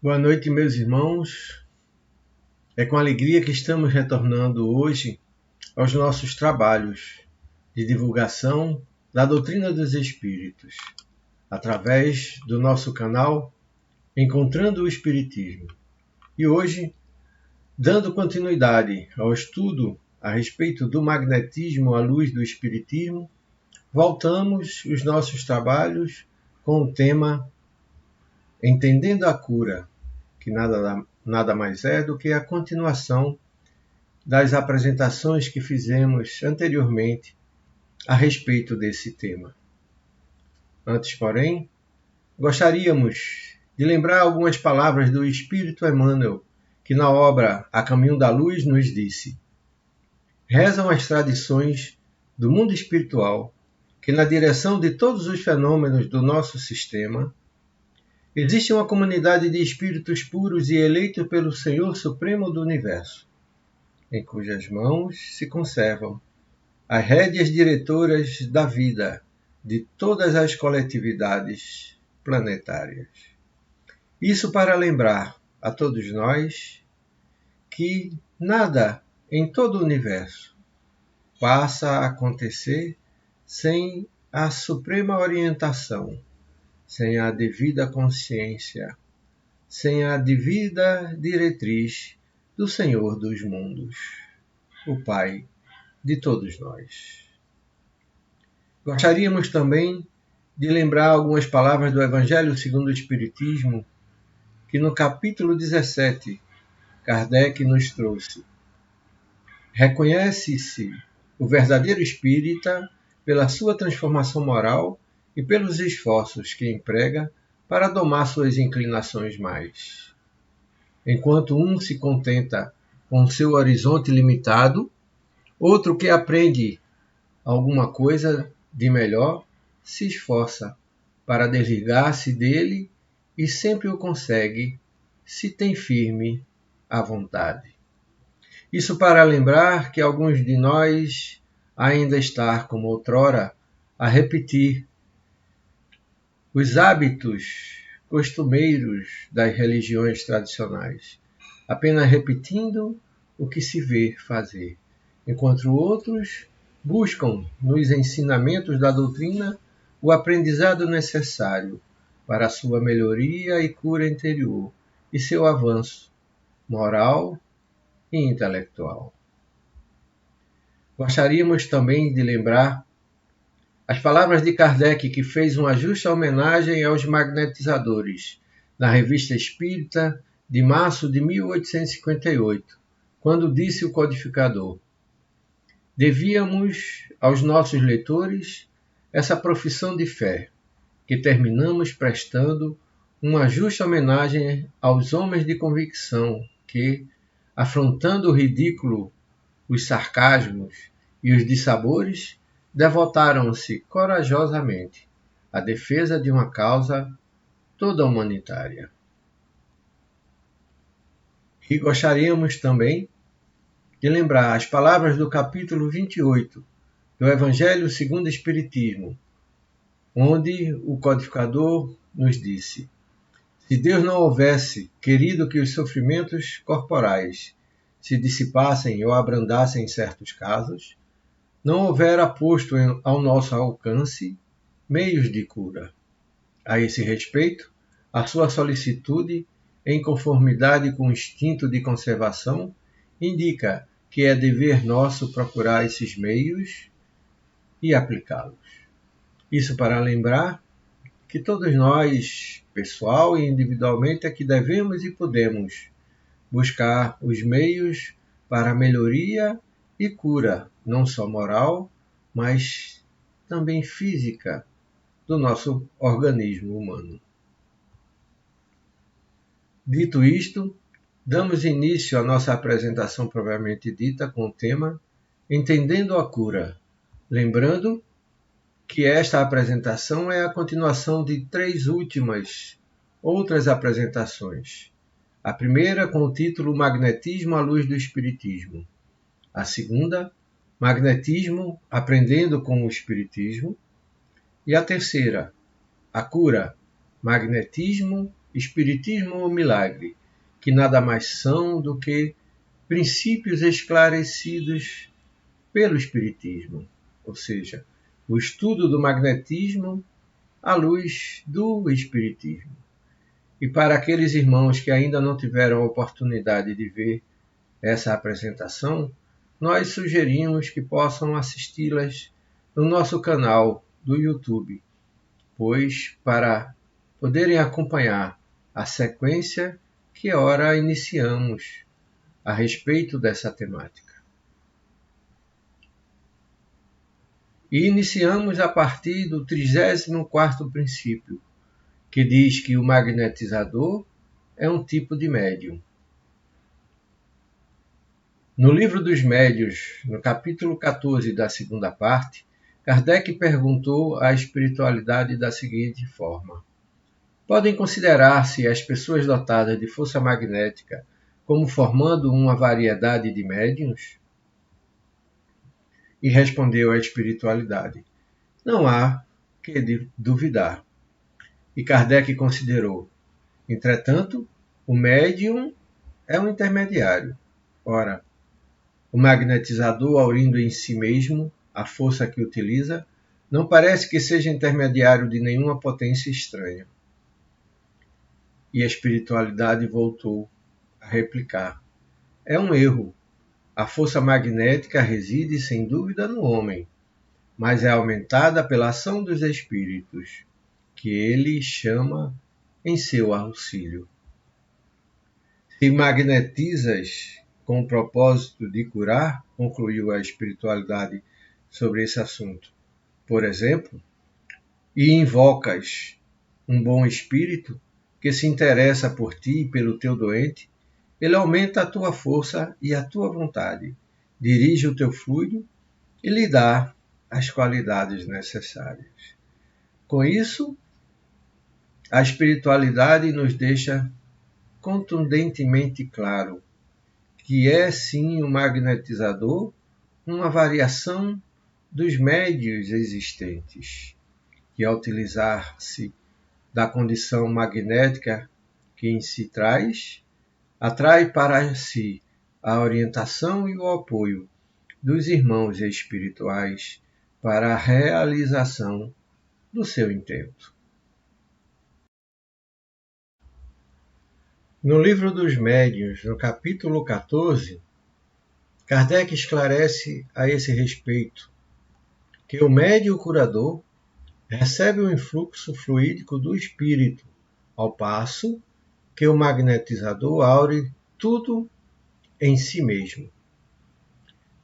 Boa noite, meus irmãos. É com alegria que estamos retornando hoje aos nossos trabalhos de divulgação da doutrina dos Espíritos, através do nosso canal Encontrando o Espiritismo. E hoje, dando continuidade ao estudo a respeito do magnetismo à luz do Espiritismo, voltamos os nossos trabalhos com o tema Entendendo a Cura, que nada mais é do que a continuação das apresentações que fizemos anteriormente a respeito desse tema. Antes, porém, gostaríamos de lembrar algumas palavras do Espírito Emmanuel, que na obra A Caminho da Luz nos disse: rezam as tradições do mundo espiritual que, na direção de todos os fenômenos do nosso sistema, existe uma comunidade de espíritos puros e eleitos pelo Senhor Supremo do Universo, em cujas mãos se conservam as rédeas diretoras da vida de todas as coletividades planetárias. Isso para lembrar a todos nós que nada em todo o universo passa a acontecer sem a suprema orientação, sem a devida consciência, sem a devida diretriz do Senhor dos mundos, o Pai de todos nós. Gostaríamos também de lembrar algumas palavras do Evangelho segundo o Espiritismo, que no capítulo 17, Kardec nos trouxe. Reconhece-se o verdadeiro espírita pela sua transformação moral e pelos esforços que emprega para domar suas inclinações mais. Enquanto um se contenta com seu horizonte limitado, outro que aprende alguma coisa de melhor se esforça para desligar-se dele e sempre o consegue se tem firme a vontade. Isso para lembrar que alguns de nós ainda estão, como outrora, a repetir os hábitos costumeiros das religiões tradicionais, apenas repetindo o que se vê fazer, enquanto outros buscam nos ensinamentos da doutrina o aprendizado necessário para a sua melhoria e cura interior e seu avanço moral e intelectual. Gostaríamos também de lembrar as palavras de Kardec, que fez uma justa homenagem aos magnetizadores na Revista Espírita de março de 1858, quando disse o codificador: devíamos aos nossos leitores essa profissão de fé, que terminamos prestando uma justa homenagem aos homens de convicção que, afrontando o ridículo, os sarcasmos e os dissabores, devotaram-se corajosamente à defesa de uma causa toda humanitária. E gostaríamos também de lembrar as palavras do capítulo 28 do Evangelho segundo o Espiritismo, onde o codificador nos disse: se Deus não houvesse querido que os sofrimentos corporais se dissipassem ou abrandassem em certos casos, não houvera posto ao nosso alcance meios de cura. A esse respeito, a sua solicitude, em conformidade com o instinto de conservação, indica que é dever nosso procurar esses meios e aplicá-los. Isso para lembrar que todos nós, pessoal e individualmente, é que devemos e podemos buscar os meios para a melhoria e cura, não só moral, mas também física, do nosso organismo humano. Dito isto, damos início à nossa apresentação propriamente dita com o tema Entendendo a Cura, lembrando que esta apresentação é a continuação de 3 últimas outras apresentações. A primeira com o título Magnetismo à Luz do Espiritismo. A segunda, Magnetismo aprendendo com o Espiritismo. E a terceira, a Cura, Magnetismo espiritismo ou milagre, que nada mais são do que princípios esclarecidos pelo espiritismo, ou seja, o estudo do magnetismo à luz do espiritismo. E para aqueles irmãos que ainda não tiveram a oportunidade de ver essa apresentação, nós sugerimos que possam assisti-las no nosso canal do YouTube, pois para poderem acompanhar a sequência que ora iniciamos a respeito dessa temática. E iniciamos a partir do 34º princípio, que diz que o magnetizador é um tipo de médium. No Livro dos Médiuns, no capítulo 14 da segunda parte, Kardec perguntou a espiritualidade da seguinte forma: podem considerar-se as pessoas dotadas de força magnética como formando uma variedade de médiuns? E respondeu a espiritualidade: não há que duvidar. E Kardec considerou: entretanto, o médium é um intermediário. Ora, o magnetizador, aurindo em si mesmo a força que utiliza, não parece que seja intermediário de nenhuma potência estranha. E a espiritualidade voltou a replicar: é um erro. A força magnética reside, sem dúvida, no homem, mas é aumentada pela ação dos espíritos, que ele chama em seu auxílio. Se magnetizas com o propósito de curar, concluiu a espiritualidade sobre esse assunto, por exemplo, e invocas um bom espírito que se interessa por ti e pelo teu doente, ele aumenta a tua força e a tua vontade, dirige o teu fluido e lhe dá as qualidades necessárias. Com isso, a espiritualidade nos deixa contundentemente claro que é sim o magnetizador uma variação dos médios existentes, que ao utilizar-se da condição magnética que em si traz, atrai para si a orientação e o apoio dos irmãos espirituais para a realização do seu intento. No Livro dos Médiuns, no capítulo 14, Kardec esclarece a esse respeito que o médium curador recebe o influxo fluídico do espírito, ao passo que o magnetizador aure tudo em si mesmo.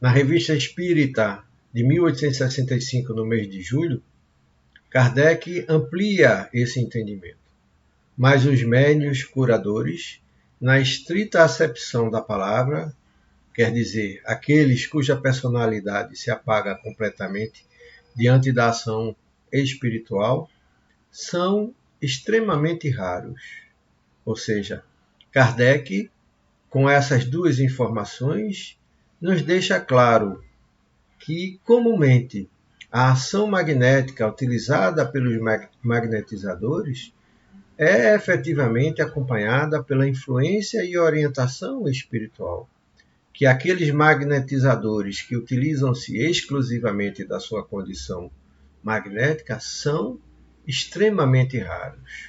Na Revista Espírita de 1865, no mês de julho, Kardec amplia esse entendimento. Mas os médiuns curadores, na estrita acepção da palavra, quer dizer, aqueles cuja personalidade se apaga completamente diante da ação espiritual, são extremamente raros. Ou seja, Kardec, com essas duas informações, nos deixa claro que, comumente, a ação magnética utilizada pelos magnetizadores é efetivamente acompanhada pela influência e orientação espiritual, que aqueles magnetizadores que utilizam-se exclusivamente da sua condição magnética são extremamente raros.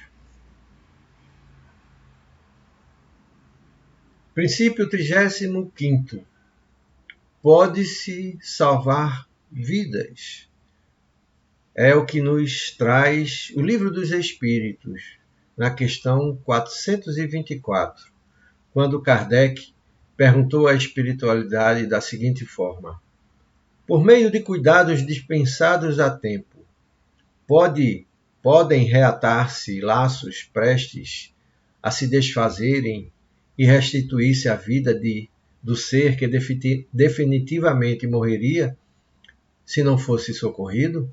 Princípio 35º. Pode-se salvar vidas. É o que nos traz o Livro dos Espíritos, na questão 424, quando Kardec perguntou à espiritualidade da seguinte forma: por meio de cuidados dispensados a tempo, podem reatar-se laços prestes a se desfazerem e restituir-se à vida do ser que definitivamente morreria se não fosse socorrido?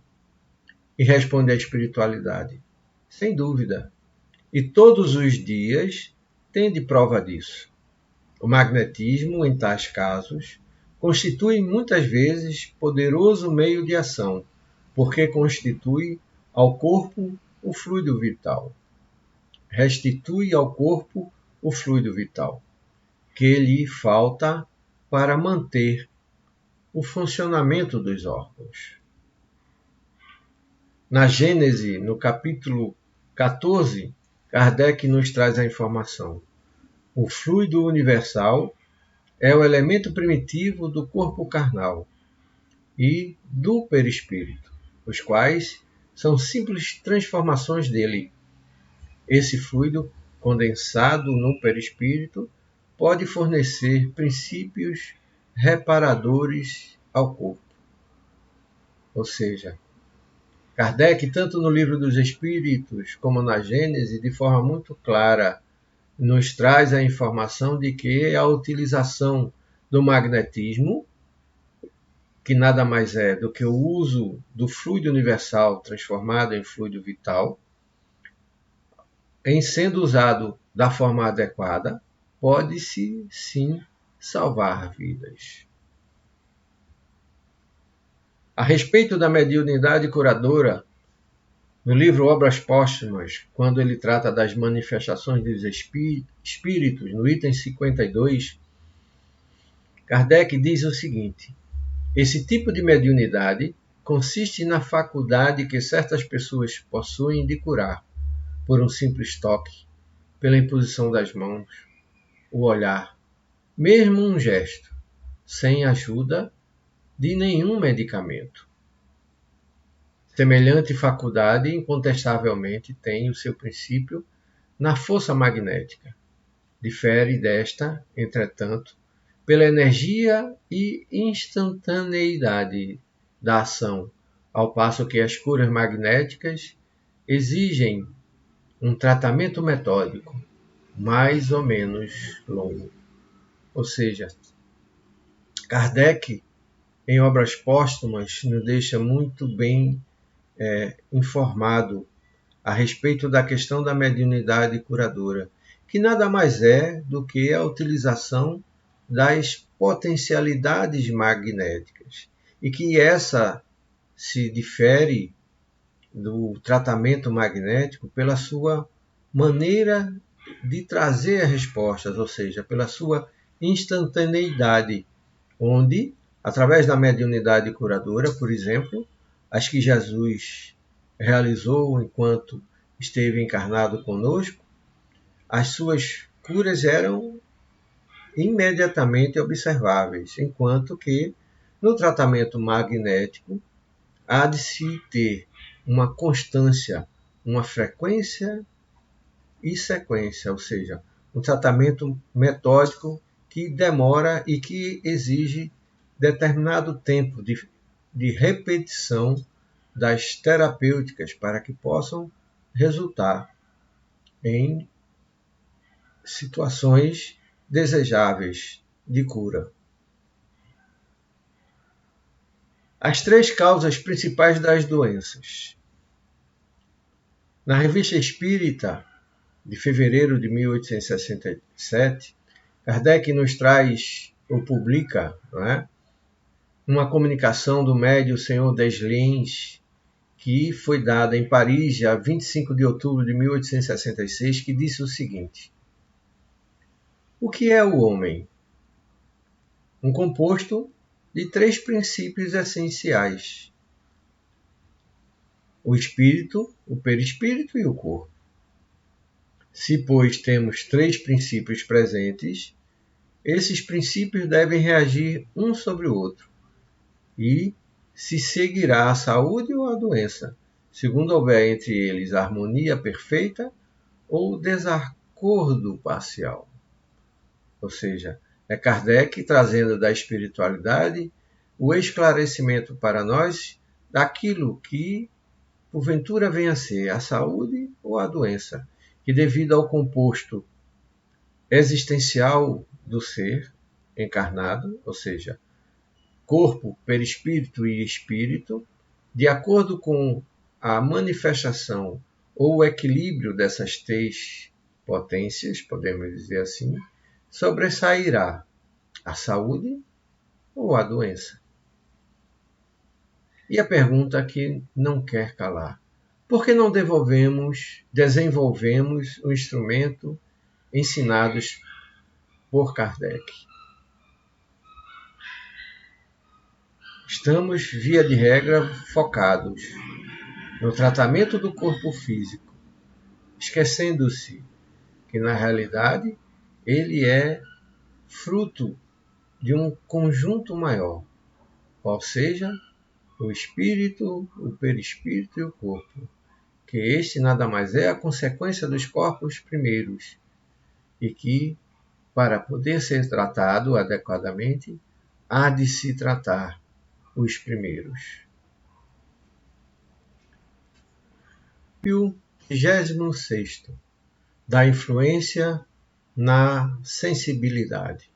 E responde a espiritualidade: sem dúvida, e todos os dias tem de prova disso. O magnetismo, em tais casos, constitui muitas vezes poderoso meio de ação, porque constitui ao corpo o fluido vital. restitui ao corpo o fluido vital, que lhe falta para manter o funcionamento dos órgãos. Na Gênese, no capítulo 14, Kardec nos traz a informação. O fluido universal é o elemento primitivo do corpo carnal e do perispírito, os quais são simples transformações dele. Esse fluido condensado no perispírito pode fornecer princípios reparadores ao corpo. Ou seja, Kardec, tanto no Livro dos Espíritos como na Gênese, de forma muito clara, nos traz a informação de que a utilização do magnetismo, que nada mais é do que o uso do fluido universal transformado em fluido vital, em sendo usado da forma adequada, pode-se sim salvar vidas. A respeito da mediunidade curadora, no livro Obras Póstumas, quando ele trata das manifestações dos espíritos, no item 52, Kardec diz o seguinte: esse tipo de mediunidade consiste na faculdade que certas pessoas possuem de curar, por um simples toque, pela imposição das mãos, o olhar, mesmo um gesto, sem ajuda de nenhum medicamento. Semelhante faculdade, incontestavelmente, tem o seu princípio na força magnética. Difere desta, entretanto, pela energia e instantaneidade da ação, ao passo que as curas magnéticas exigem um tratamento metódico, mais ou menos longo. Ou seja, Kardec, em Obras Póstumas, nos deixa muito bem informado a respeito da questão da mediunidade curadora, que nada mais é do que a utilização das potencialidades magnéticas, e que essa se difere do tratamento magnético pela sua maneira de trazer respostas, ou seja, pela sua instantaneidade, onde, através da mediunidade curadora, por exemplo, as que Jesus realizou enquanto esteve encarnado conosco, as suas curas eram imediatamente observáveis, enquanto que no tratamento magnético há de se ter uma constância, uma frequência e sequência, ou seja, um tratamento metódico que demora e que exige determinado tempo de repetição das terapêuticas para que possam resultar em situações desejáveis de cura. As 3 causas principais das doenças. Na Revista Espírita, de fevereiro de 1867, Kardec nos traz ou publica, uma comunicação do médium Senhor Desliens, que foi dada em Paris, dia 25 de outubro de 1866, que disse o seguinte: o que é o homem? Um composto de 3 princípios essenciais: o espírito, o perispírito e o corpo. Se, pois, temos 3 princípios presentes, esses princípios devem reagir um sobre o outro, e se seguirá a saúde ou a doença, segundo houver entre eles harmonia perfeita ou desacordo parcial. Ou seja, é Kardec trazendo da espiritualidade o esclarecimento para nós daquilo que, porventura, venha a ser a saúde ou a doença, que devido ao composto existencial do ser encarnado, ou seja, corpo, perispírito e espírito, de acordo com a manifestação ou o equilíbrio dessas 3 potências, podemos dizer assim, sobressairá a saúde ou a doença. E a pergunta que não quer calar: por que não desenvolvemos o instrumento ensinados por Kardec? Estamos, via de regra, focados no tratamento do corpo físico, esquecendo-se que, na realidade, ele é fruto de um conjunto maior, qual seja o espírito, o perispírito e o corpo, que este nada mais é a consequência dos corpos primeiros, e que, para poder ser tratado adequadamente, há de se tratar os primeiros. E o 26º, da influência na sensibilidade.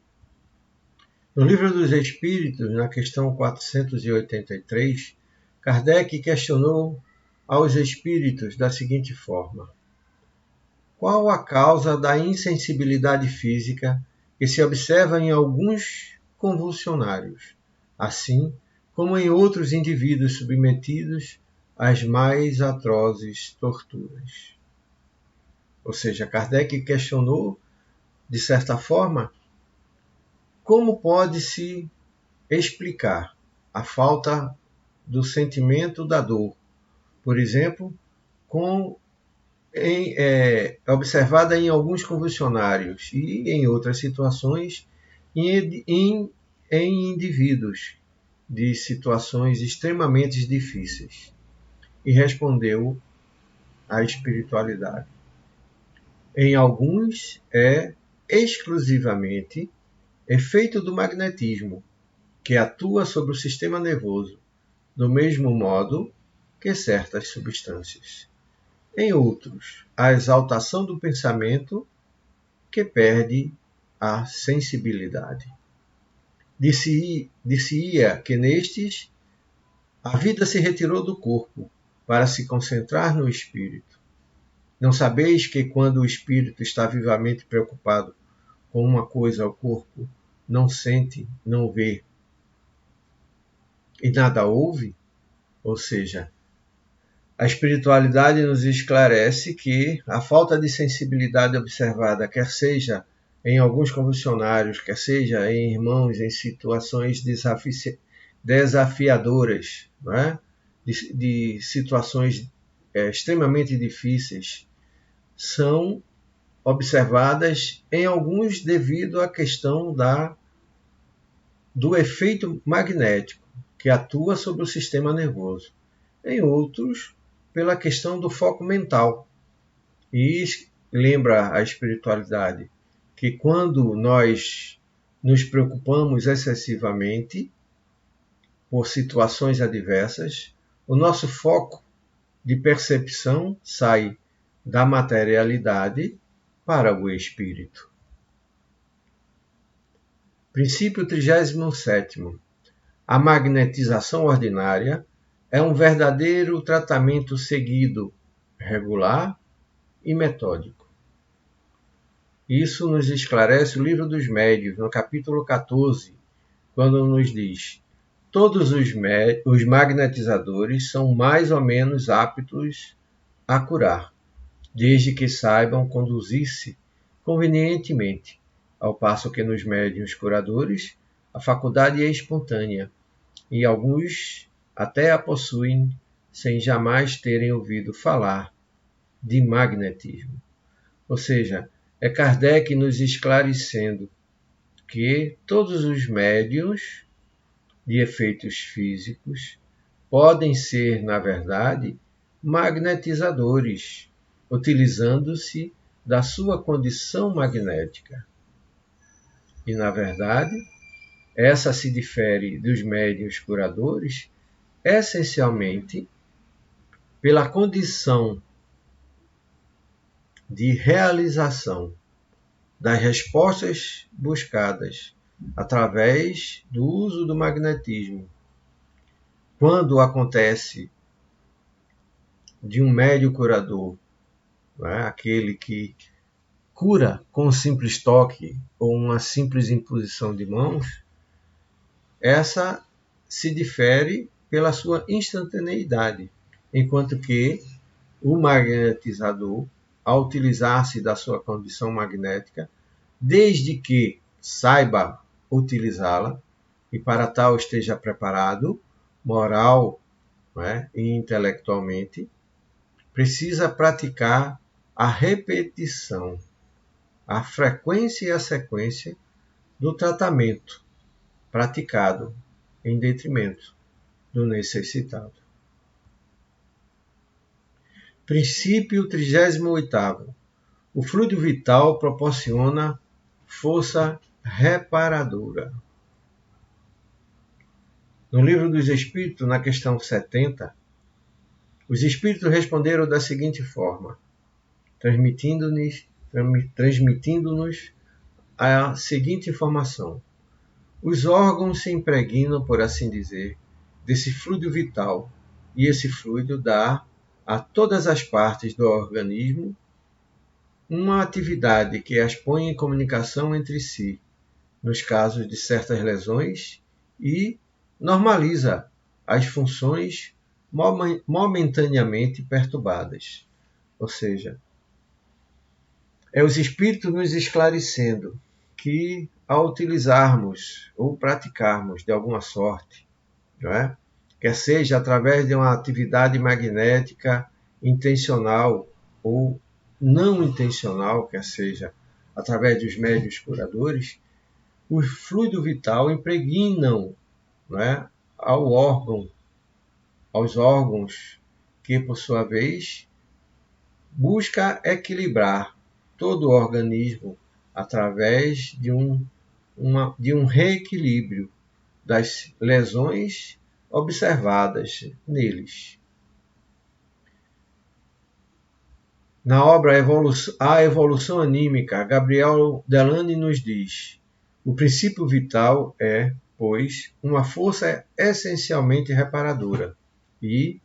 No Livro dos Espíritos, na questão 483, Kardec questionou aos espíritos da seguinte forma: qual a causa da insensibilidade física que se observa em alguns convulsionários, assim como em outros indivíduos submetidos às mais atrozes torturas? Ou seja, Kardec questionou, de certa forma, como pode-se explicar a falta do sentimento da dor, por exemplo, observada em alguns convulsionários e em outras situações em indivíduos de situações extremamente difíceis. E respondeu a espiritualidade. Em alguns é exclusivamente efeito do magnetismo, que atua sobre o sistema nervoso, do mesmo modo que certas substâncias. Em outros, a exaltação do pensamento, que perde a sensibilidade. Disse-ia que nestes, a vida se retirou do corpo para se concentrar no espírito. Não sabeis que quando o espírito está vivamente preocupado com uma coisa, o corpo não sente, não vê e nada ouve? Ou seja, a espiritualidade nos esclarece que a falta de sensibilidade observada, quer seja em alguns convulsionários, quer seja em irmãos em situações desafiadoras, não é? de situações extremamente difíceis, são observadas em alguns devido à questão do efeito magnético que atua sobre o sistema nervoso. Em outros, pela questão do foco mental. E lembra a espiritualidade que quando nós nos preocupamos excessivamente por situações adversas, o nosso foco de percepção sai da materialidade para o espírito. Princípio 37º. A magnetização ordinária é um verdadeiro tratamento seguido, regular e metódico. Isso nos esclarece o Livro dos Médiuns, no capítulo 14, quando nos diz: todos os magnetizadores são mais ou menos aptos a curar, desde que saibam conduzir-se convenientemente, ao passo que nos médiuns curadores a faculdade é espontânea, e alguns até a possuem sem jamais terem ouvido falar de magnetismo. Ou seja, é Kardec nos esclarecendo que todos os médiuns de efeitos físicos podem ser, na verdade, magnetizadores, utilizando-se da sua condição magnética. E, na verdade, essa se difere dos médiuns curadores essencialmente pela condição de realização das respostas buscadas através do uso do magnetismo. Quando acontece de um médium curador, aquele que cura com um simples toque ou uma simples imposição de mãos, essa se difere pela sua instantaneidade, enquanto que o magnetizador a utilizar-se da sua condição magnética, desde que saiba utilizá-la e para tal esteja preparado, moral, e intelectualmente, precisa praticar a repetição, a frequência e a sequência do tratamento praticado em detrimento do necessitado. Princípio 38º. O fluido vital proporciona força reparadora. No Livro dos Espíritos, na questão 70, os Espíritos responderam da seguinte forma, transmitindo-nos a seguinte informação. Os órgãos se impregnam, por assim dizer, desse fluido vital, e esse fluido dá a todas as partes do organismo uma atividade que as põe em comunicação entre si, nos casos de certas lesões, e normaliza as funções momentaneamente perturbadas. Ou seja, é os espíritos nos esclarecendo que, ao utilizarmos ou praticarmos de alguma sorte, quer seja através de uma atividade magnética intencional ou não intencional, quer seja através dos médiuns curadores, o fluido vital impregnam aos órgãos que, por sua vez, busca equilibrar todo o organismo através de um reequilíbrio das lesões observadas neles. Na obra A Evolução Anímica, Gabriel Delany nos diz: o princípio vital é, pois, uma força essencialmente reparadora e,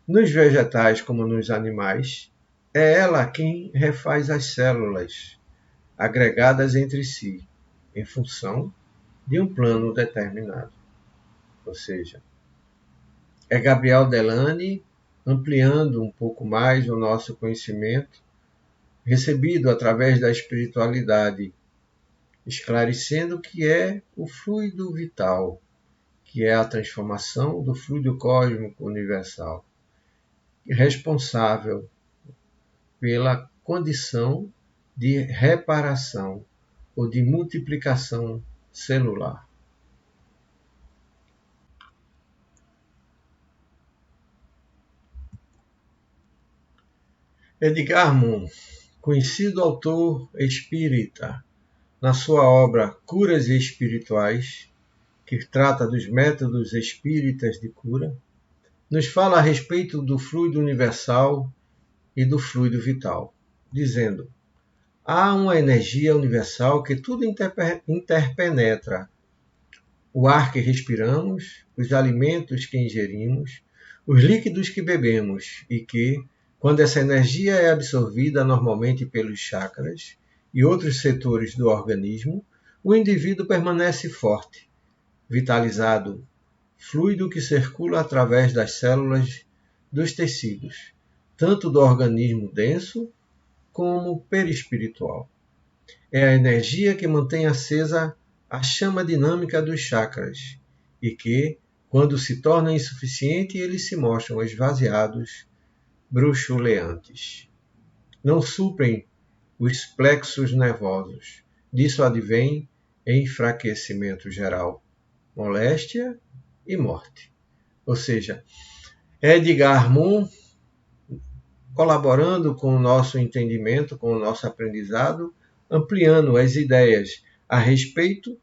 nos vegetais como nos animais, é ela quem refaz as células agregadas entre si, em função de um plano determinado. Ou seja, é Gabriel Delany ampliando um pouco mais o nosso conhecimento, recebido através da espiritualidade, esclarecendo o que é o fluido vital, que é a transformação do fluido cósmico universal, responsável pela condição de reparação ou de multiplicação celular. Edgar Moon, conhecido autor espírita, na sua obra Curas Espirituais, que trata dos métodos espíritas de cura, nos fala a respeito do fluido universal e do fluido vital, dizendo: há uma energia universal que tudo interpenetra. O ar que respiramos, os alimentos que ingerimos, os líquidos que bebemos e que, quando essa energia é absorvida normalmente pelos chakras e outros setores do organismo, o indivíduo permanece forte, vitalizado, fluido que circula através das células dos tecidos, tanto do organismo denso como perispiritual. É a energia que mantém acesa a chama dinâmica dos chakras e que, quando se torna insuficiente, eles se mostram esvaziados, bruxuleantes. Não suprem os plexos nervosos. Disso advém enfraquecimento geral, moléstia e morte. Ou seja, Edgar Moon, colaborando com o nosso entendimento, com o nosso aprendizado, ampliando as ideias a respeito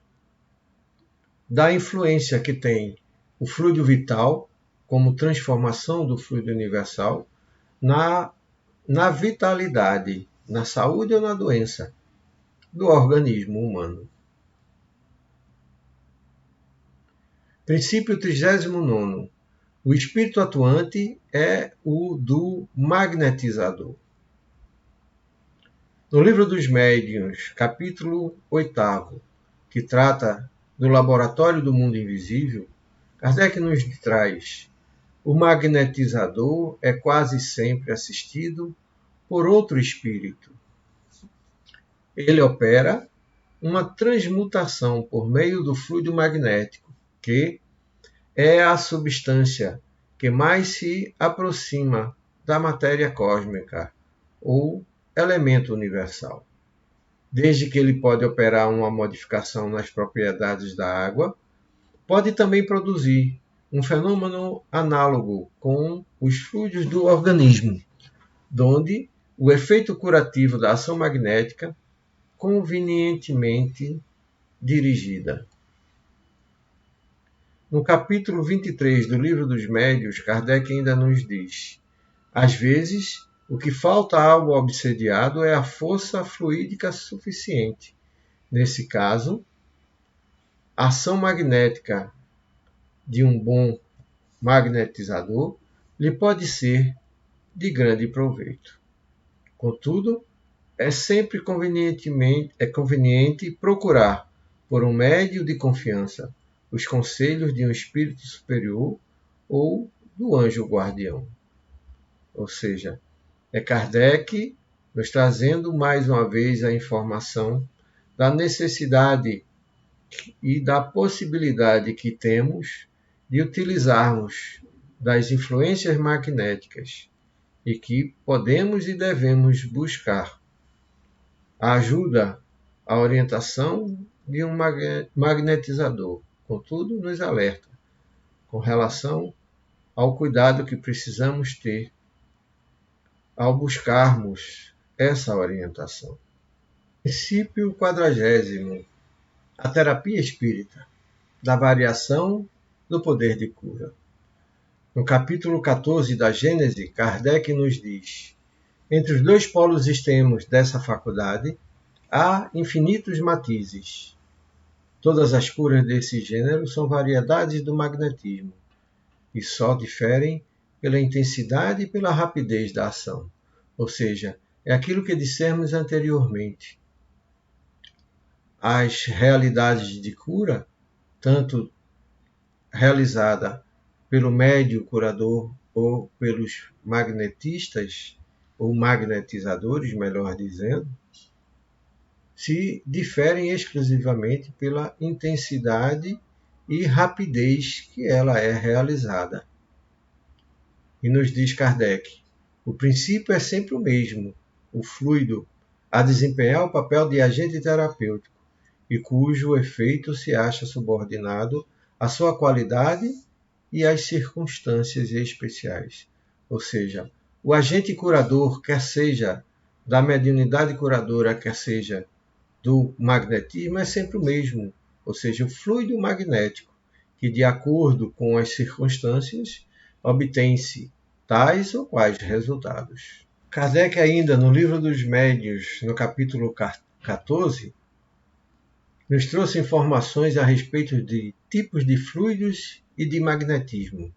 da influência que tem o fluido vital, como transformação do fluido universal, na vitalidade, na saúde ou na doença do organismo humano. Princípio 39º. O espírito atuante é o do magnetizador. No Livro dos Médiuns, capítulo 8º, que trata do laboratório do mundo invisível, Kardec nos traz o magnetizador é quase sempre assistido por outro espírito. Ele opera uma transmutação por meio do fluido magnético, que é a substância que mais se aproxima da matéria cósmica ou elemento universal. Desde que ele pode operar uma modificação nas propriedades da água, pode também produzir um fenômeno análogo com os fluidos do organismo, donde o efeito curativo da ação magnética convenientemente dirigida. No capítulo 23 do Livro dos Médiuns, Kardec ainda nos diz: às vezes, o que falta ao obsediado é a força fluídica suficiente. Nesse caso, a ação magnética de um bom magnetizador lhe pode ser de grande proveito. Contudo, é sempre conveniente procurar, por um médio de confiança, os conselhos de um espírito superior ou do anjo guardião. Ou seja, é Kardec nos trazendo mais uma vez a informação da necessidade e da possibilidade que temos de utilizarmos das influências magnéticas e que podemos e devemos buscar a ajuda, a orientação de um magnetizador. Contudo, nos alerta com relação ao cuidado que precisamos ter ao buscarmos essa orientação. Princípio 40º. A terapia espírita, da variação do poder de cura. No capítulo 14 da Gênese, Kardec nos diz: entre os dois polos extremos dessa faculdade, há infinitos matizes. Todas as curas desse gênero são variedades do magnetismo e só diferem pela intensidade e pela rapidez da ação. Ou seja, é aquilo que dissemos anteriormente. As realidades de cura, tanto realizada pelo médium curador ou pelos magnetistas, ou magnetizadores, melhor dizendo, se diferem exclusivamente pela intensidade e rapidez que ela é realizada. E nos diz Kardec, o princípio é sempre o mesmo, o fluido a desempenhar o papel de agente terapêutico, e cujo efeito se acha subordinado à sua qualidade e às circunstâncias especiais. Ou seja, o agente curador, quer seja da mediunidade curadora, quer seja do magnetismo, é sempre o mesmo, ou seja, o fluido magnético, que de acordo com as circunstâncias obtém-se tais ou quais resultados. Kardec ainda, no Livro dos Médiuns, no capítulo 14, nos trouxe informações a respeito de tipos de fluidos e de magnetismo,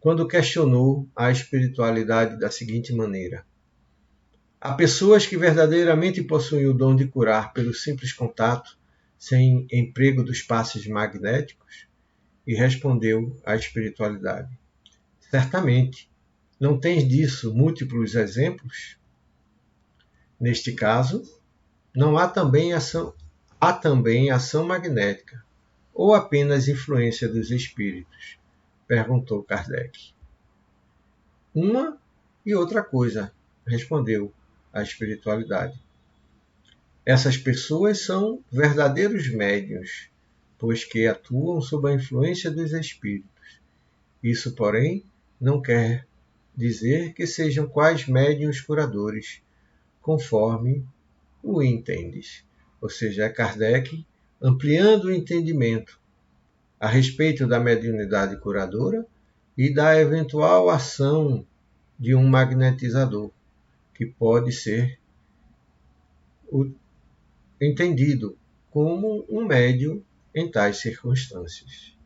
quando questionou a espiritualidade da seguinte maneira: há pessoas que verdadeiramente possuem o dom de curar pelo simples contato, sem emprego dos passes magnéticos? E respondeu a espiritualidade: certamente, não tens disso múltiplos exemplos? Neste caso, não há também ação magnética, ou apenas influência dos espíritos? Perguntou Kardec. Uma e outra coisa, respondeu a espiritualidade. Essas pessoas são verdadeiros médiuns, pois que atuam sob a influência dos espíritos. Isso, porém, não quer dizer que sejam quais médiuns curadores, conforme o entendes. Ou seja, é Kardec ampliando o entendimento a respeito da mediunidade curadora e da eventual ação de um magnetizador, que pode ser entendido como um médium em tais circunstâncias.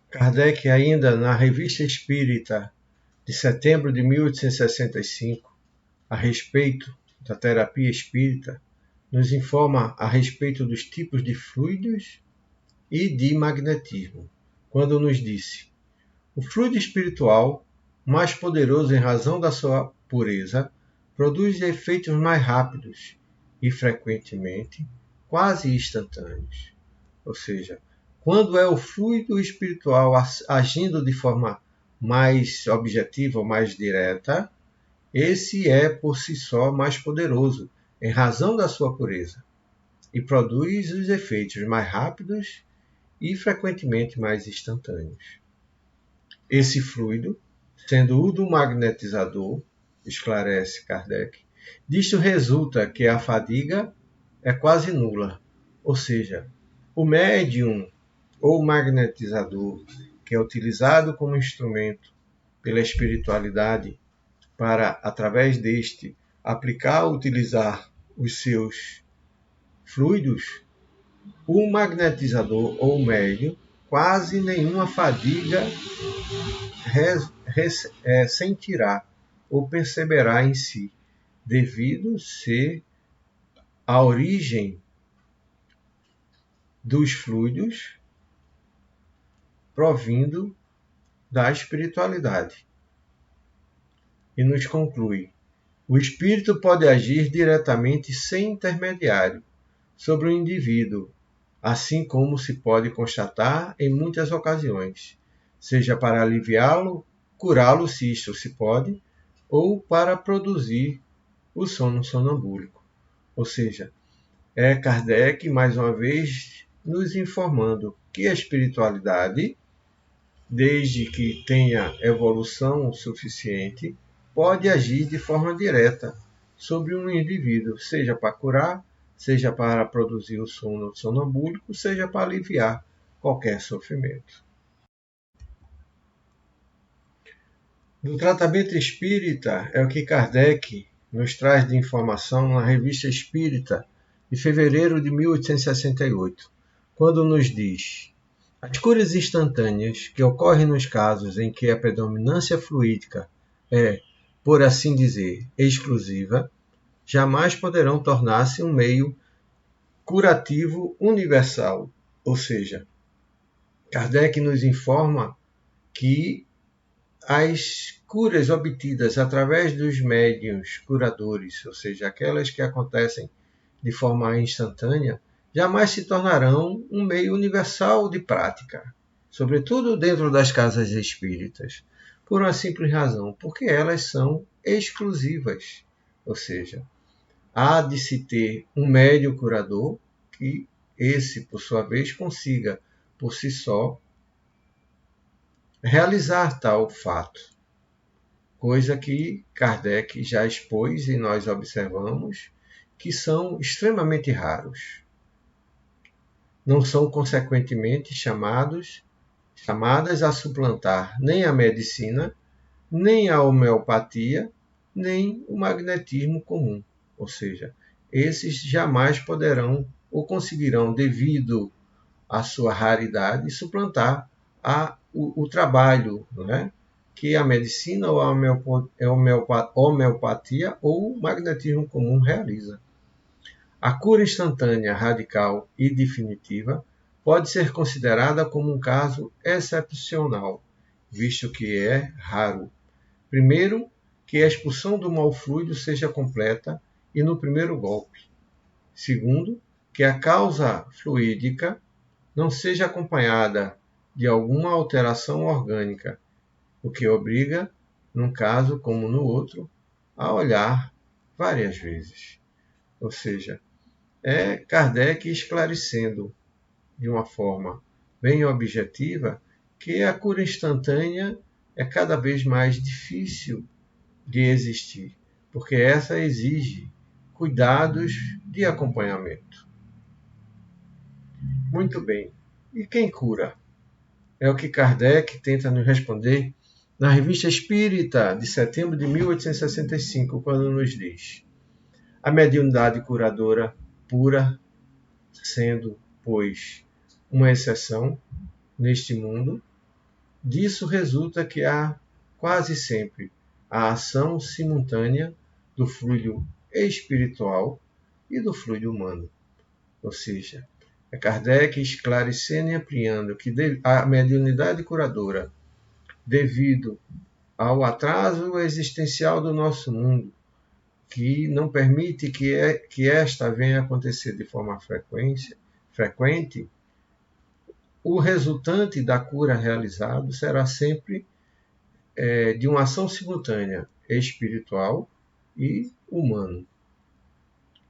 Kardec, ainda na Revista Espírita de setembro de 1865, a respeito da terapia espírita, nos informa a respeito dos tipos de fluidos e de magnetismo, quando nos disse: O fluido espiritual, mais poderoso em razão da sua pureza, produz efeitos mais rápidos e, frequentemente, quase instantâneos. Ou seja, quando é o fluido espiritual agindo de forma mais objetiva ou mais direta, esse é por si só mais poderoso, em razão da sua pureza, e produz os efeitos mais rápidos e frequentemente mais instantâneos. Esse fluido, sendo o do magnetizador, esclarece Kardec, disto resulta que a fadiga é quase nula, ou seja, o médium ou magnetizador, que é utilizado como instrumento pela espiritualidade para, através deste, aplicar ou utilizar os seus fluidos, o magnetizador ou médium quase nenhuma fadiga sentirá ou perceberá em si, devido ser a origem dos fluidos provindo da espiritualidade. E nos conclui: o espírito pode agir diretamente sem intermediário sobre o indivíduo, assim como se pode constatar em muitas ocasiões, seja para aliviá-lo, curá-lo, se isto se pode, ou para produzir o sono sonambúlico. Ou seja, é Kardec, mais uma vez, nos informando que a espiritualidade, desde que tenha evolução suficiente, pode agir de forma direta sobre um indivíduo, seja para curar, seja para produzir o sono sonambúlico, seja para aliviar qualquer sofrimento. No tratamento espírita é o que Kardec nos traz de informação na Revista Espírita de fevereiro de 1868, quando nos diz: as curas instantâneas que ocorrem nos casos em que a predominância fluídica é, por assim dizer, exclusiva, jamais poderão tornar-se um meio curativo universal. Ou seja, Kardec nos informa que as curas obtidas através dos médiuns curadores, ou seja, aquelas que acontecem de forma instantânea, jamais se tornarão um meio universal de prática, sobretudo dentro das casas espíritas, por uma simples razão, porque elas são exclusivas, ou seja, há de se ter um médium curador que esse, por sua vez, consiga, por si só, realizar tal fato, coisa que Kardec já expôs e nós observamos que são extremamente raros. Não são, consequentemente, chamadas a suplantar nem a medicina, nem a homeopatia, nem o magnetismo comum. Ou seja, esses jamais poderão ou conseguirão, devido à sua raridade, suplantar o trabalho, não é? Que a medicina ou a homeopatia ou o magnetismo comum realiza. A cura instantânea, radical e definitiva pode ser considerada como um caso excepcional, visto que é raro. Primeiro, que a expulsão do mal fluido seja completa e no primeiro golpe. Segundo, que a causa fluídica não seja acompanhada de alguma alteração orgânica, o que obriga, num caso como no outro, a olhar várias vezes. Ou seja, é Kardec esclarecendo de uma forma bem objetiva que a cura instantânea é cada vez mais difícil de existir, porque essa exige cuidados de acompanhamento. Muito bem. E quem cura? É o que Kardec tenta nos responder na Revista Espírita de setembro de 1865, quando nos diz: a mediunidade curadora pura, sendo, pois, uma exceção neste mundo, disso resulta que há quase sempre a ação simultânea do fluido espiritual e do fluido humano. Ou seja, é Kardec esclarecendo e ampliando que a mediunidade curadora devido ao atraso existencial do nosso mundo, que não permite que esta venha a acontecer de forma frequente, o resultante da cura realizada será sempre de uma ação simultânea espiritual e humano.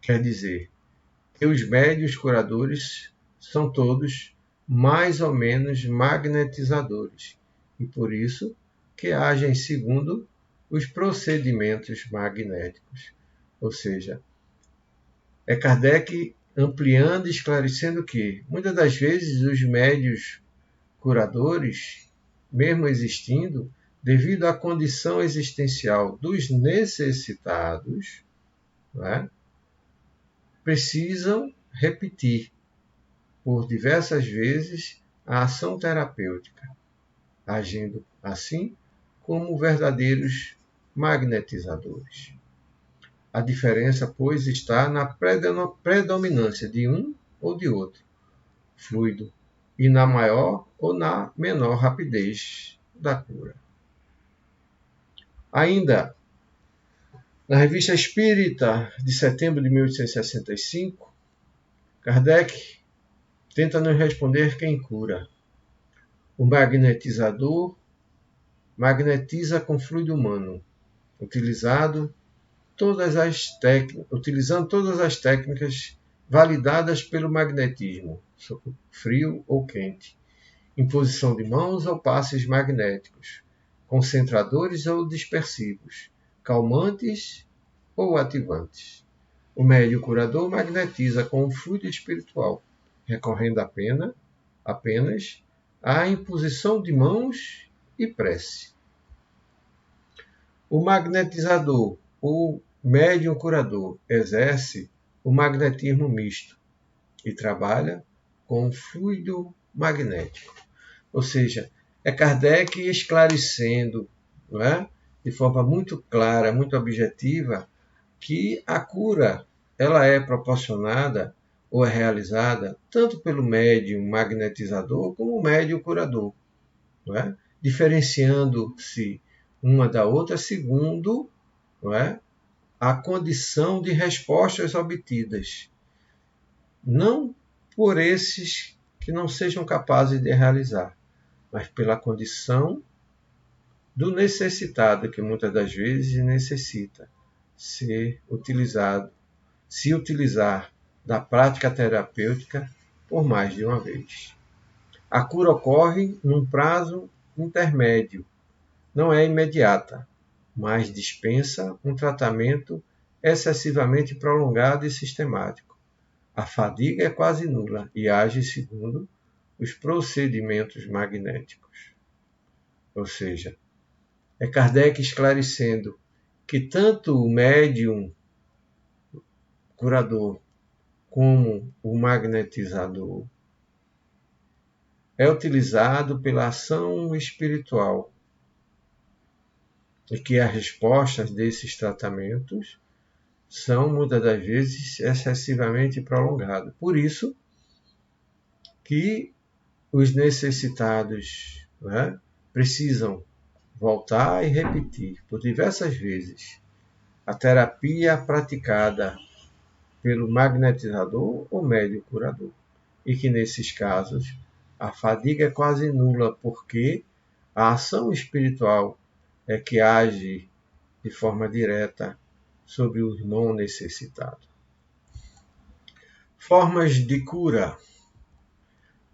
Quer dizer, que os médiuns curadores são todos mais ou menos magnetizadores, e por isso que agem segundo os procedimentos magnéticos. Ou seja, é Kardec ampliando e esclarecendo que, muitas das vezes, os médiuns curadores, mesmo existindo, devido à condição existencial dos necessitados, né, precisam repetir por diversas vezes a ação terapêutica, agindo assim como verdadeiros magnetizadores. A diferença, pois, está na predominância de um ou de outro fluido e na maior ou na menor rapidez da cura. Ainda, na Revista Espírita de setembro de 1865, Kardec tenta nos responder quem cura. O magnetizador magnetiza com fluido humano, utilizando todas as técnicas validadas pelo magnetismo, frio ou quente, imposição de mãos ou passes magnéticos, concentradores ou dispersivos, calmantes ou ativantes. O médium curador magnetiza com o fluido espiritual, recorrendo apenas à imposição de mãos e prece. O magnetizador, ou médium curador, exerce o magnetismo misto e trabalha com o fluido magnético. Ou seja, é Kardec esclarecendo, não é? De forma muito clara, muito objetiva, que a cura ela é proporcionada ou é realizada tanto pelo médium magnetizador como o médium curador, não é? Diferenciando-se uma da outra segundo, não é, a condição de respostas obtidas. Não por esses que não sejam capazes de realizar, mas pela condição do necessitado, que muitas das vezes necessita se utilizar da prática terapêutica por mais de uma vez. A cura ocorre num prazo intermédio, não é imediata, mas dispensa um tratamento excessivamente prolongado e sistemático. A fadiga é quase nula e age segundo os procedimentos magnéticos. Ou seja, é Kardec esclarecendo que tanto o médium curador como o magnetizador é utilizado pela ação espiritual e que as respostas desses tratamentos são, muitas das vezes, excessivamente prolongadas. Por isso que os necessitados, né, precisam voltar e repetir por diversas vezes a terapia praticada pelo magnetizador ou médium curador. E que, nesses casos, a fadiga é quase nula, porque a ação espiritual é que age de forma direta sobre o irmão necessitado. Formas de cura.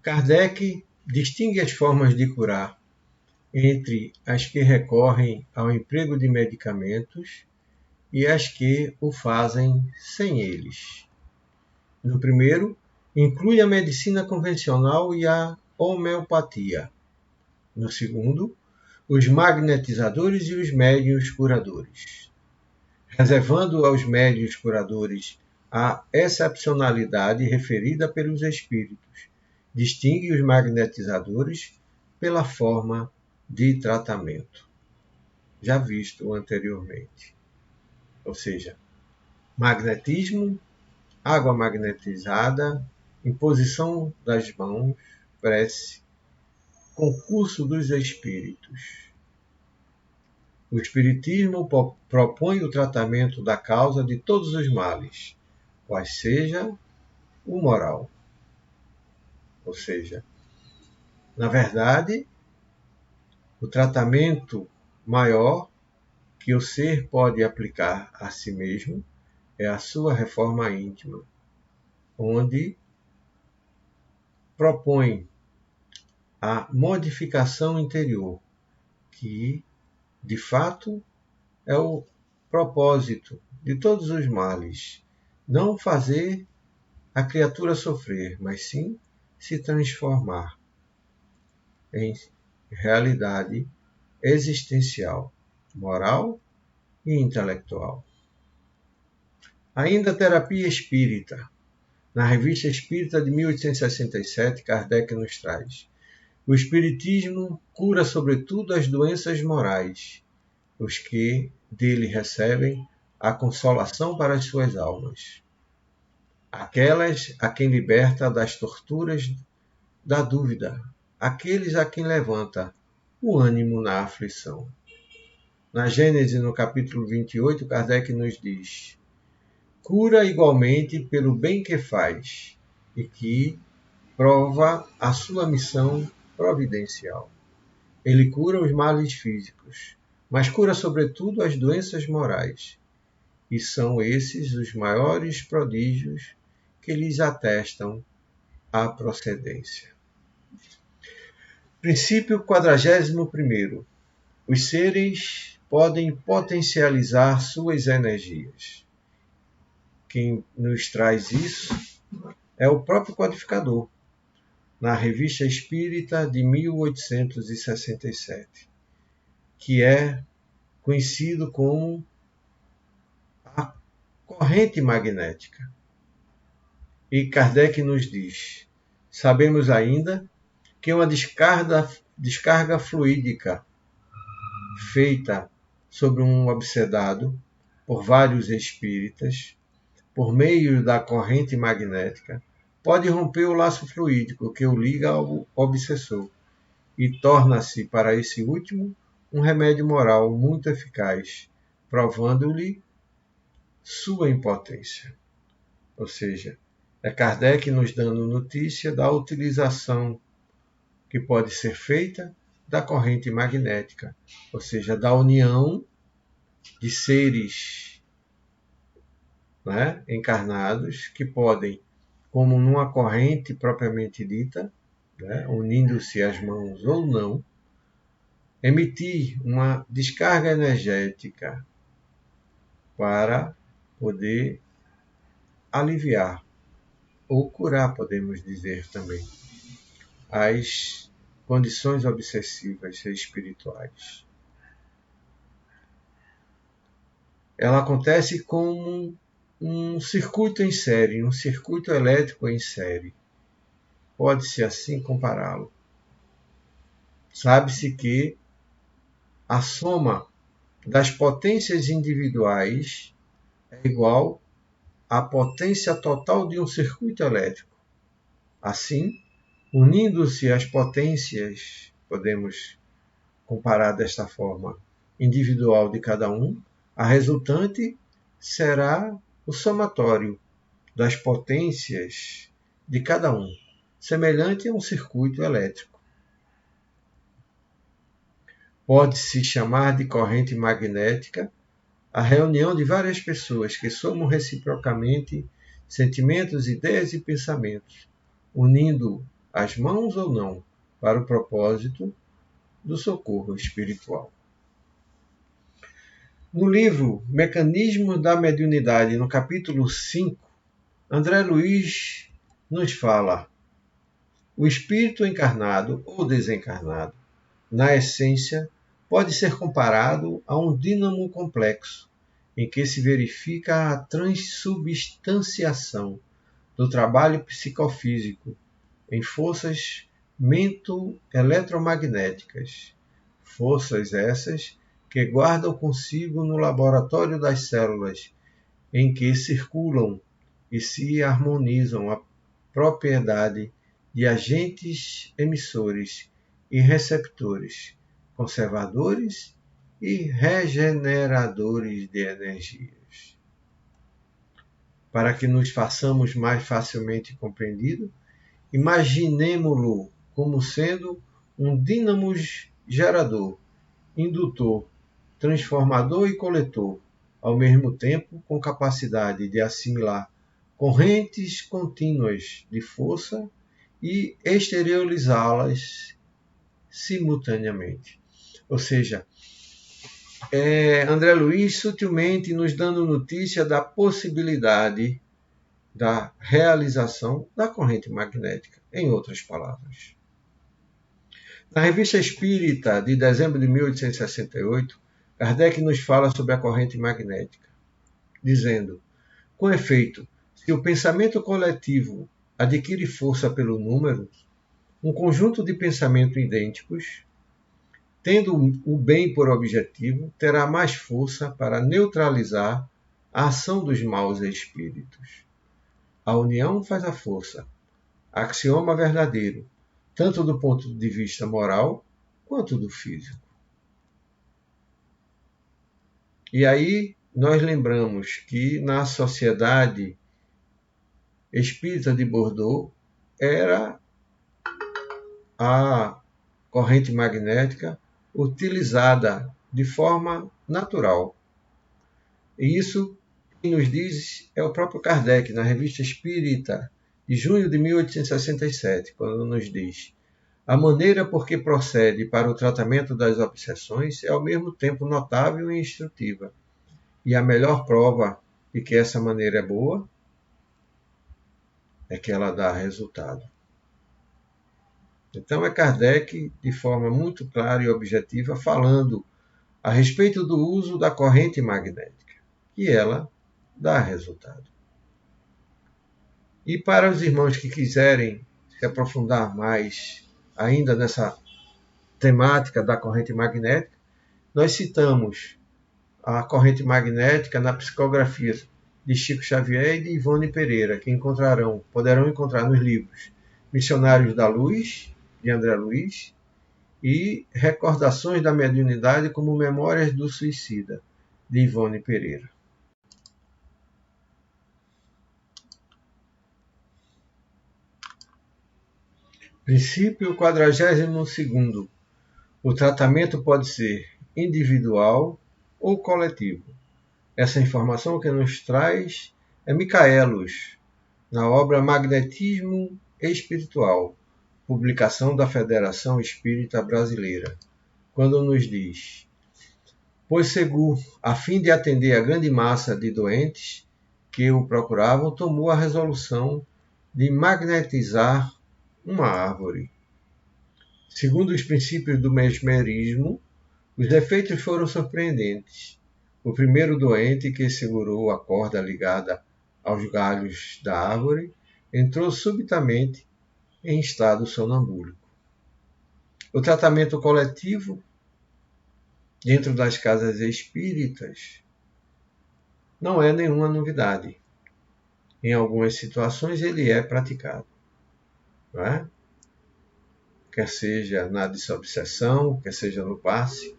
Kardec distingue as formas de curar entre as que recorrem ao emprego de medicamentos e as que o fazem sem eles. No primeiro, inclui a medicina convencional e a homeopatia. No segundo, os magnetizadores e os médiuns curadores. Reservando aos médiuns curadores a excepcionalidade referida pelos espíritos, distingue os magnetizadores pela forma de tratamento, já visto anteriormente. Ou seja, magnetismo, água magnetizada, imposição das mãos, prece, concurso dos espíritos. O Espiritismo propõe o tratamento da causa de todos os males, qual seja o moral. Ou seja, na verdade, o tratamento maior que o ser pode aplicar a si mesmo é a sua reforma íntima, onde propõe a modificação interior, que, de fato, é o propósito de todos os males. Não fazer a criatura sofrer, mas sim se transformar em realidade existencial, moral e intelectual. Ainda a terapia espírita. Na Revista Espírita de 1867, Kardec nos traz: o Espiritismo cura sobretudo as doenças morais, os que dele recebem a consolação para as suas almas, aquelas a quem liberta das torturas da dúvida, aqueles a quem levanta o ânimo na aflição. Na Gênese, no capítulo 28, Kardec nos diz: cura igualmente pelo bem que faz e que prova a sua missão providencial. Ele cura os males físicos, mas cura sobretudo as doenças morais, e são esses os maiores prodígios que lhes atestam a procedência. Princípio 41º. Os seres podem potencializar suas energias. Quem nos traz isso é o próprio codificador, na Revista Espírita de 1867, que é conhecido como a corrente magnética. E Kardec nos diz: sabemos ainda que uma descarga fluídica feita sobre um obsedado por vários espíritas, por meio da corrente magnética, pode romper o laço fluídico que o liga ao obsessor e torna-se para esse último um remédio moral muito eficaz, provando-lhe sua impotência. Ou seja, é Kardec nos dando notícia da utilização que pode ser feita da corrente magnética, ou seja, da união de seres, encarnados que podem, como numa corrente propriamente dita, unindo-se as mãos ou não, emitir uma descarga energética para poder aliviar ou curar, podemos dizer também, as condições obsessivas espirituais. Ela acontece como um circuito em série, um circuito elétrico em série. Pode-se assim compará-lo. Sabe-se que a soma das potências individuais é igual à potência total de um circuito elétrico. Assim, unindo-se as potências, podemos comparar desta forma, individual de cada um, a resultante será o somatório das potências de cada um, semelhante a um circuito elétrico. Pode-se chamar de corrente magnética a reunião de várias pessoas que somam reciprocamente sentimentos, ideias e pensamentos, unindo as mãos ou não para o propósito do socorro espiritual. No livro Mecanismos da Mediunidade, no capítulo 5, André Luiz nos fala: o espírito encarnado ou desencarnado, na essência, pode ser comparado a um dínamo complexo, em que se verifica a transubstanciação do trabalho psicofísico em forças mento-eletromagnéticas, forças essas que guardam consigo no laboratório das células, em que circulam e se harmonizam a propriedade de agentes emissores e receptores, conservadores e regeneradores de energias. Para que nos façamos mais facilmente compreendido, imaginemo-lo como sendo um dínamo gerador, indutor, transformador e coletor, ao mesmo tempo com capacidade de assimilar correntes contínuas de força e exteriorizá-las simultaneamente. Ou seja, André Luiz sutilmente nos dando notícia da possibilidade da realização da corrente magnética, em outras palavras. Na Revista Espírita, de dezembro de 1868, Kardec nos fala sobre a corrente magnética, dizendo: com efeito, se o pensamento coletivo adquire força pelo número, um conjunto de pensamentos idênticos, tendo o bem por objetivo, terá mais força para neutralizar a ação dos maus espíritos. A união faz a força. Axioma verdadeiro, tanto do ponto de vista moral quanto do físico. E aí nós lembramos que na Sociedade Espírita de Bordeaux era a corrente magnética utilizada de forma natural. E isso quem nos diz é o próprio Kardec, na Revista Espírita, de junho de 1867, quando nos diz: a maneira por que procede para o tratamento das obsessões é ao mesmo tempo notável e instrutiva. E a melhor prova de que essa maneira é boa é que ela dá resultado. Então é Kardec, de forma muito clara e objetiva, falando a respeito do uso da corrente magnética, que ela dá resultado. E para os irmãos que quiserem se aprofundar mais ainda nessa temática da corrente magnética, nós citamos a corrente magnética na psicografia de Chico Xavier e de Ivone Pereira, que poderão encontrar nos livros Missionários da Luz, de André Luiz, e Recordações da Mediunidade como Memórias do Suicida, de Ivone Pereira. Princípio 42º. O tratamento pode ser individual ou coletivo. Essa informação que nos traz é Micaelos, na obra Magnetismo Espiritual, publicação da Federação Espírita Brasileira, quando nos diz: pois Segur, a fim de atender a grande massa de doentes que o procuravam, tomou a resolução de magnetizar uma árvore. Segundo os princípios do mesmerismo, os efeitos foram surpreendentes. O primeiro doente, que segurou a corda ligada aos galhos da árvore, entrou subitamente em estado sonambúlico. O tratamento coletivo, dentro das casas espíritas, não é nenhuma novidade. Em algumas situações ele é praticado, não é? Quer seja na desobsessão, quer seja no passe,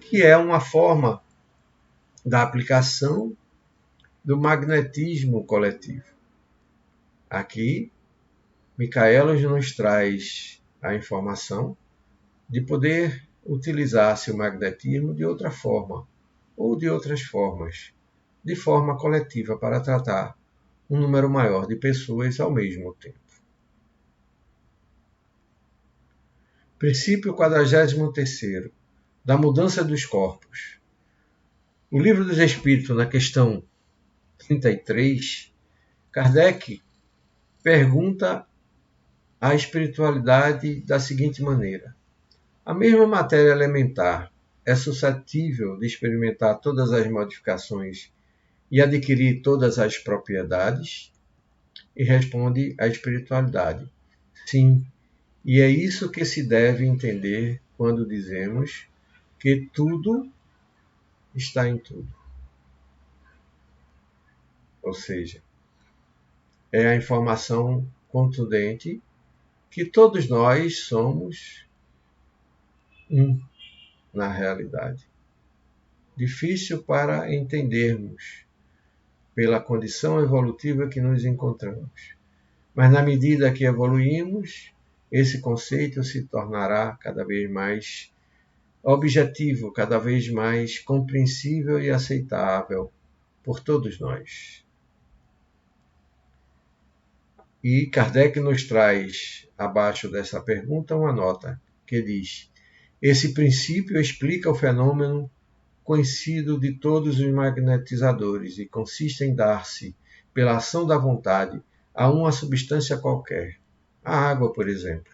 que é uma forma da aplicação do magnetismo coletivo. Aqui, Micaelos nos traz a informação de poder utilizar-se o magnetismo de outra forma, ou de outras formas, de forma coletiva para tratar um número maior de pessoas ao mesmo tempo. Princípio 43º. Da mudança dos corpos. O Livro dos Espíritos, na questão 33, Kardec pergunta a espiritualidade da seguinte maneira: a mesma matéria elementar é suscetível de experimentar todas as modificações e adquirir todas as propriedades? E responde a espiritualidade: sim, e é isso que se deve entender quando dizemos que tudo está em tudo. Ou seja, é a informação contundente que todos nós somos um na realidade. difícil para entendermos pela condição evolutiva que nos encontramos. Mas na medida que evoluímos, esse conceito se tornará cada vez mais objetivo, cada vez mais compreensível e aceitável por todos nós. E Kardec nos traz, abaixo dessa pergunta, uma nota que diz: esse princípio explica o fenômeno conhecido de todos os magnetizadores e consiste em dar-se, pela ação da vontade, a uma substância qualquer, a água, por exemplo,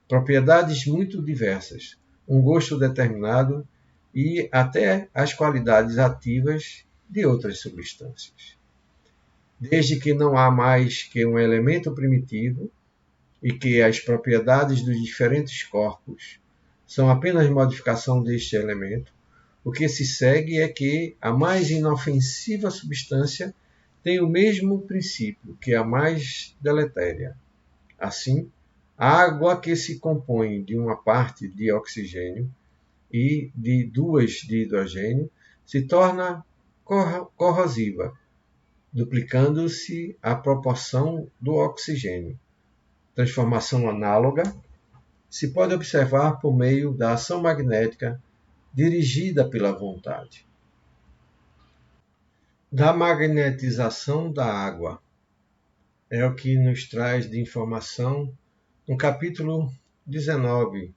propriedades muito diversas, um gosto determinado e até as qualidades ativas de outras substâncias. Desde que não há mais que um elemento primitivo e que as propriedades dos diferentes corpos são apenas modificação deste elemento, o que se segue é que a mais inofensiva substância tem o mesmo princípio que a mais deletéria. Assim, a água que se compõe de uma parte de oxigênio e de duas de hidrogênio se torna corrosiva, duplicando-se a proporção do oxigênio. Transformação análoga se pode observar por meio da ação magnética dirigida pela vontade. Da magnetização da água é o que nos traz de informação no capítulo 19,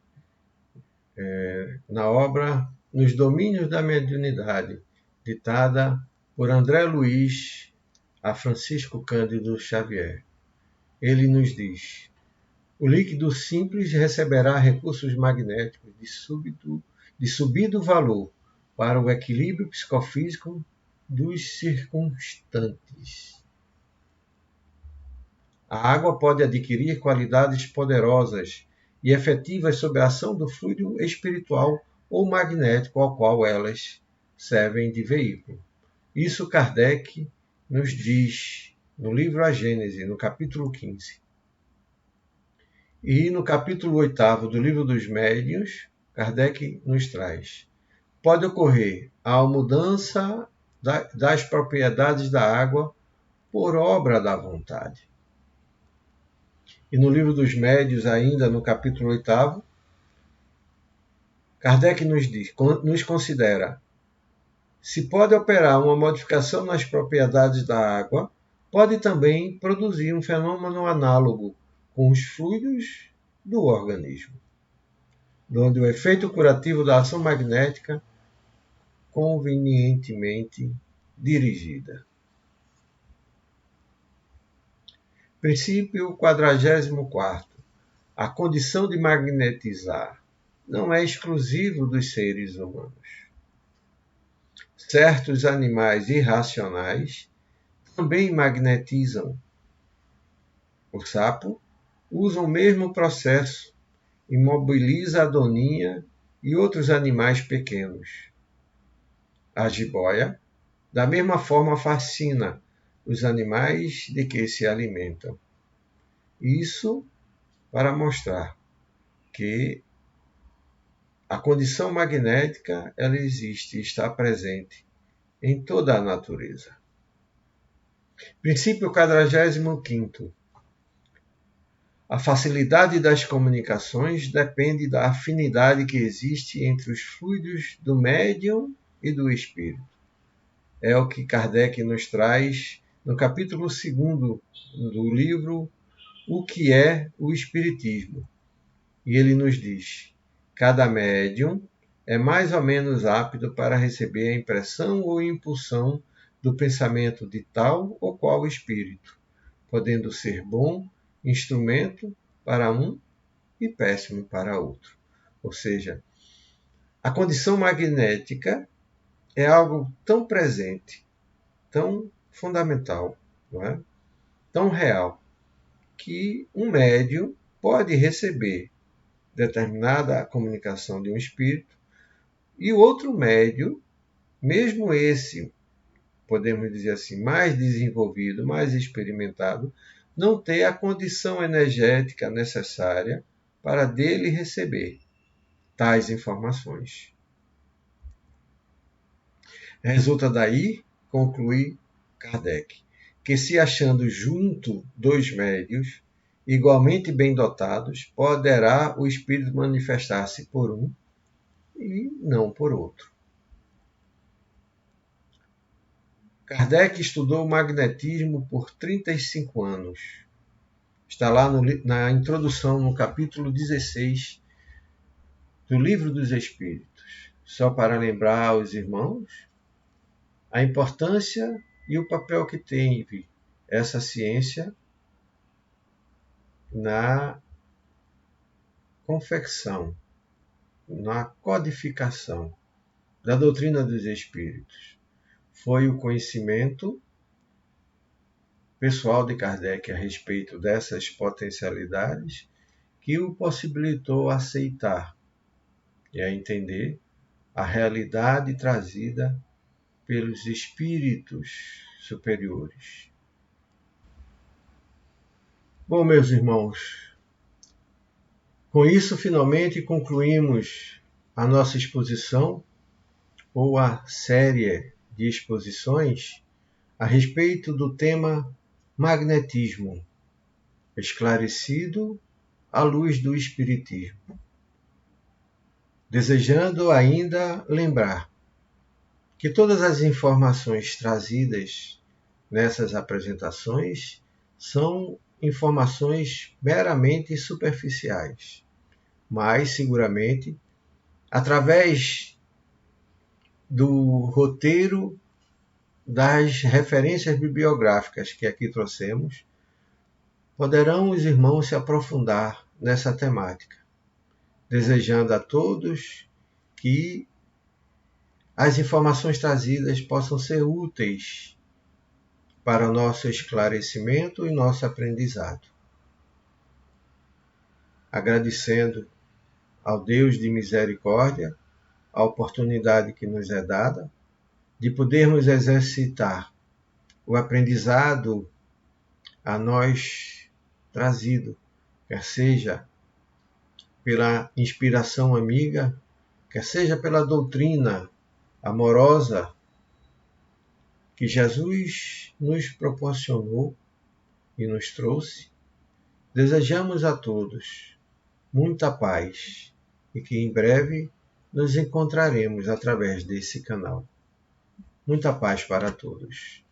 na obra Nos Domínios da Mediunidade, ditada por André Luiz a Francisco Cândido Xavier. Ele nos diz: o líquido simples receberá recursos magnéticos de subido valor para o equilíbrio psicofísico dos circunstantes. A água pode adquirir qualidades poderosas e efetivas sob a ação do fluido espiritual ou magnético ao qual elas servem de veículo. Isso Kardec nos diz no livro A Gênese, no capítulo 15. E no capítulo 8 do Livro dos Médiuns, Kardec nos traz: pode ocorrer a mudança das propriedades da água por obra da vontade. E no Livro dos Médiuns, ainda no capítulo 8, Kardec nos considera: se pode operar uma modificação nas propriedades da água, pode também produzir um fenômeno análogo com os fluidos do organismo, onde o efeito curativo da ação magnética convenientemente dirigida. Princípio 44. A condição de magnetizar não é exclusivo dos seres humanos. Certos animais irracionais também magnetizam. O sapo usa o mesmo processo, imobiliza a doninha e outros animais pequenos. A jiboia, da mesma forma, fascina os animais de que se alimentam. Isso para mostrar que a condição magnética ela existe e está presente em toda a natureza. Princípio 45. A facilidade das comunicações depende da afinidade que existe entre os fluidos do médium e do espírito. É o que Kardec nos traz no capítulo 2 do livro O que é o Espiritismo. E ele nos diz: cada médium é mais ou menos apto para receber a impressão ou impulsão do pensamento de tal ou qual espírito, podendo ser bom instrumento para um e péssimo para outro. Ou seja, a condição magnética é algo tão presente, tão fundamental, não é? Tão real, que um médium pode receber determinada comunicação de um espírito e o outro médium, mesmo esse, podemos dizer assim, mais desenvolvido, mais experimentado, não ter a condição energética necessária para dele receber tais informações. Resulta daí, conclui Kardec, que se achando junto dois médios, igualmente bem dotados, poderá o espírito manifestar-se por um e não por outro. Kardec estudou o magnetismo por 35 anos. Está lá na introdução, no capítulo 16 do Livro dos Espíritos. Só para lembrar aos irmãos a importância e o papel que teve essa ciência na confecção, na codificação da doutrina dos espíritos. Foi o conhecimento pessoal de Kardec a respeito dessas potencialidades que o possibilitou aceitar e a entender a realidade trazida pelos espíritos superiores. Bom, meus irmãos, com isso finalmente concluímos a nossa exposição ou a série de exposições a respeito do tema magnetismo, esclarecido à luz do Espiritismo. Desejando ainda lembrar que todas as informações trazidas nessas apresentações são informações meramente superficiais, mas seguramente, através do roteiro das referências bibliográficas que aqui trouxemos, poderão os irmãos se aprofundar nessa temática, desejando a todos que as informações trazidas possam ser úteis para o nosso esclarecimento e nosso aprendizado. Agradecendo ao Deus de misericórdia a oportunidade que nos é dada de podermos exercitar o aprendizado a nós trazido, quer seja pela inspiração amiga, quer seja pela doutrina amorosa que Jesus nos proporcionou e nos trouxe. Desejamos a todos muita paz e que em breve nos encontraremos através desse canal. Muita paz para todos.